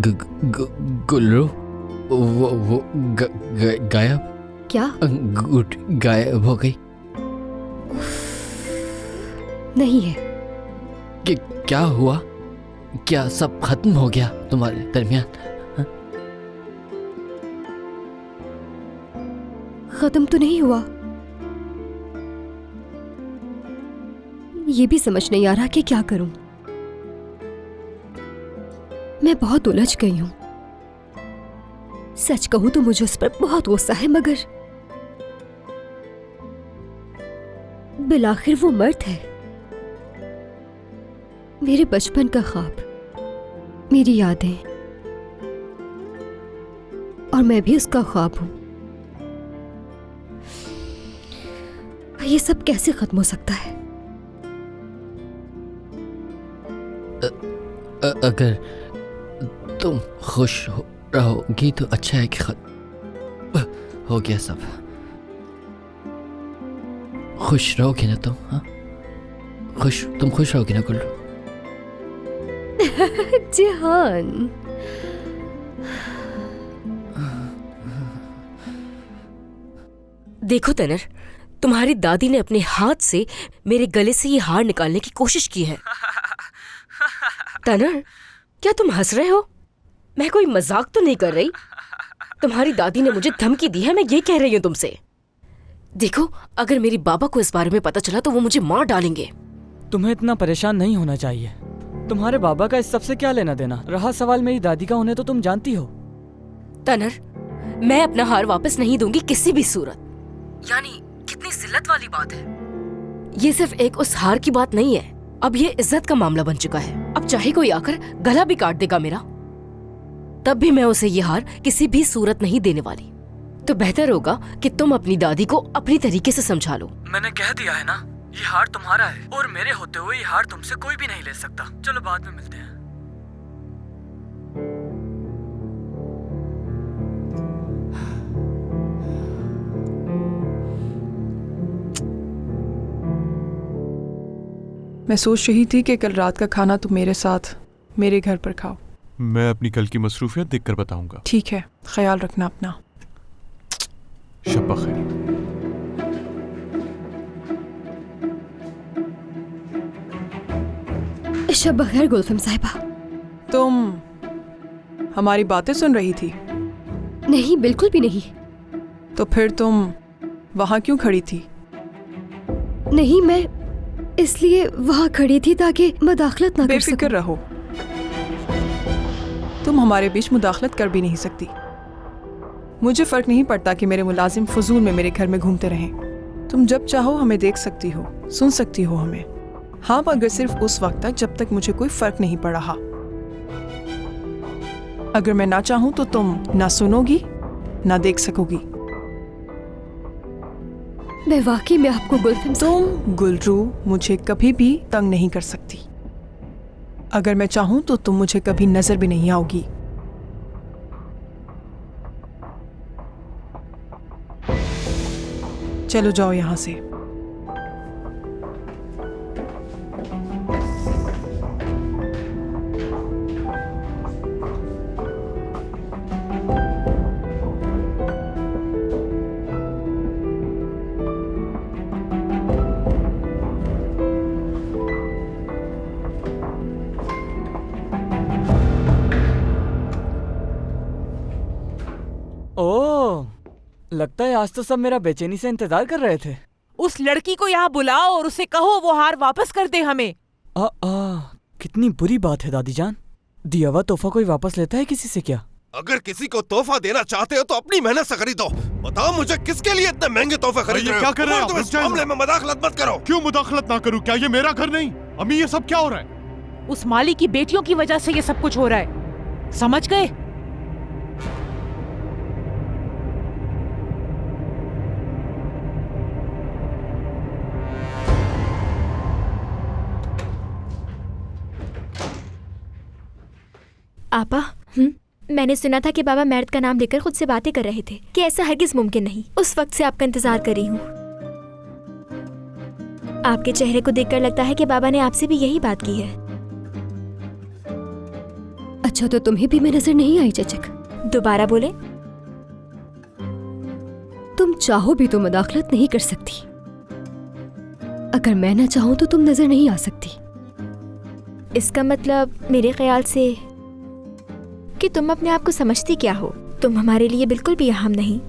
गुल्लू वो गायब? क्या? गायब हो गई? नहीं है। क्या हुआ? क्या सब खत्म हो गया तुम्हारे दरमियान? खत्म तो नहीं हुआ। ये भी समझ नहीं आ रहा कि क्या करूं। मैं बहुत उलझ गई हूं। सच कहूं तो मुझे उस पर बहुत गुस्सा है, मगर बिलाखिर वो मर्द है। मेरे बचपन का ख्वाब, मेरी यादें, और मैं भी उसका ख्वाब हूं। ये सब कैसे खत्म हो सकता है? अगर तुम खुश रहोगी तो अच्छा है कि खत्म हो गया सब। खुश रहोगी ना तुम? हाँ, तुम खुश रहोगी ना गुल्लू? जिहान, देखो तनर, तुम्हारी दादी ने अपने हाथ से मेरे गले से ये हार निकालने की कोशिश की है। तनर, क्या तुम हंस रहे हो? मैं कोई मजाक तो नहीं कर रही। तुम्हारी दादी ने मुझे धमकी दी है, मैं ये कह रही हूँ तुमसे। देखो, अगर मेरी बाबा को इस बारे में पता चला तो वो मुझे मार डालेंगे। तुम्हें इतना परेशान नहीं होना चाहिए। तुम्हारे बाबा का इस सब से क्या लेना देना? रहा सवाल मेरी दादी का, उन्हें तो तुम जानती हो। तनर, मैं अपना हार वापस नहीं दूंगी किसी भी सूरत। यानी कितनी जिल्लत वाली बात है। ये सिर्फ एक उस हार की बात नहीं है, अब ये इज्जत का मामला बन चुका है। अब चाहे कोई आकर गला भी काट देगा मेरा, तब भी मैं उसे ये हार किसी भी सूरत नहीं देने वाली। तो बेहतर होगा कि तुम अपनी दादी को अपनी तरीके से समझा लो। मैंने कह दिया है ना, ये हार तुम्हारा है और मेरे होते हुए ये हार तुमसे कोई भी नहीं ले सकता। चलो बाद में मिलते हैं। मैं सोच रही थी कि कल रात का खाना तुम मेरे साथ मेरे घर पर खाओ। मैं अपनी कल की मसरूफियत देखकर बताऊंगा। ठीक है, ख्याल रखना अपना। शब बखैर। शब बखैर गुलफम साहिबा। तुम हमारी बातें सुन रही थी? नहीं, बिल्कुल भी नहीं। तो फिर तुम वहां क्यों खड़ी थी? नहीं, मैं इसलिए वहां खड़ी थी ताकि मुदाखलत ना कर सकूं। बेफिक्र रहो, तुम हमारे बीच मुदाखलत कर भी नहीं सकती। मुझे फर्क नहीं पड़ता कि मेरे मुलाजिम फजूल में मेरे घर में घूमते रहें। तुम जब चाहो हमें देख सकती हो, सुन सकती हो हमें। हाँ, मगर सिर्फ उस वक्त तक जब तक मुझे कोई फर्क नहीं पड़ रहा। अगर मैं ना चाहूं तो तुम ना सुनोगी ना देख सकोगी। मैं वाकई में आपको गुलफम, तुम गुलरू मुझे कभी भी तंग नहीं कर सकती। अगर मैं चाहूं तो तुम मुझे कभी नजर भी नहीं आओगी। चलो जाओ यहां से। ओह, लगता है आज तो सब मेरा बेचैनी से इंतजार कर रहे थे। उस लड़की को यहाँ बुलाओ और उसे कहो वो हार वापस कर दे हमें। कितनी बुरी बात है दादी जान। दिया हुआ तोहफा कोई वापस लेता है किसी से क्या? अगर किसी को तोहफा देना चाहते हो तो अपनी मेहनत से खरीदो। बताओ मुझे किसके लिए इतने महंगे तोहफे खरीद रहे हो? क्या कर रहे हो? तुम इस मामले में मुदाखलत मत करो। क्यों मुदाखलत ना करूं? क्या ये मेरा घर नहीं? अम्मी, ये सब क्या हो रहा है? उस माली की बेटियों की वजह से ये सब कुछ हो रहा है, समझ गए? आपा, मैंने सुना था कि बाबा मर्द का नाम लेकर खुद से बातें कर रहे थे कि ऐसा हरगिज मुमकिन नहीं। उस वक्त से आपका इंतजार कर रही हूँ। आपके चेहरे को देखकर लगता है कि बाबा ने आपसे भी यही बात की है। अच्छा तो तुम्हें भी मैं नजर नहीं आई चचक? दोबारा बोले। तुम चाहो भी तो मदाखलत नहीं कर सकती। अगर मैं ना चाहूं तो तुम नजर नहीं आ सकती। इसका मतलब मेरे ख्याल से कि तुम अपने आप को समझती क्या हो? तुम हमारे लिए बिल्कुल भी अहम नहीं,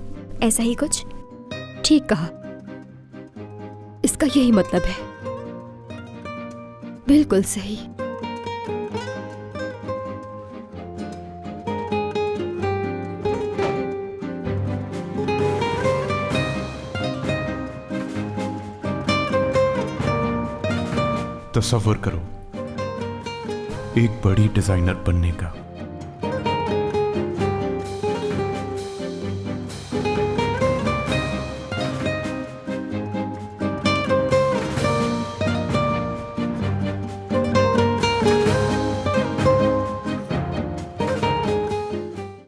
ऐसा ही कुछ? ठीक कहा, इसका यही मतलब है। बिल्कुल सही। तसव्वुर करो एक बड़ी डिजाइनर बनने का।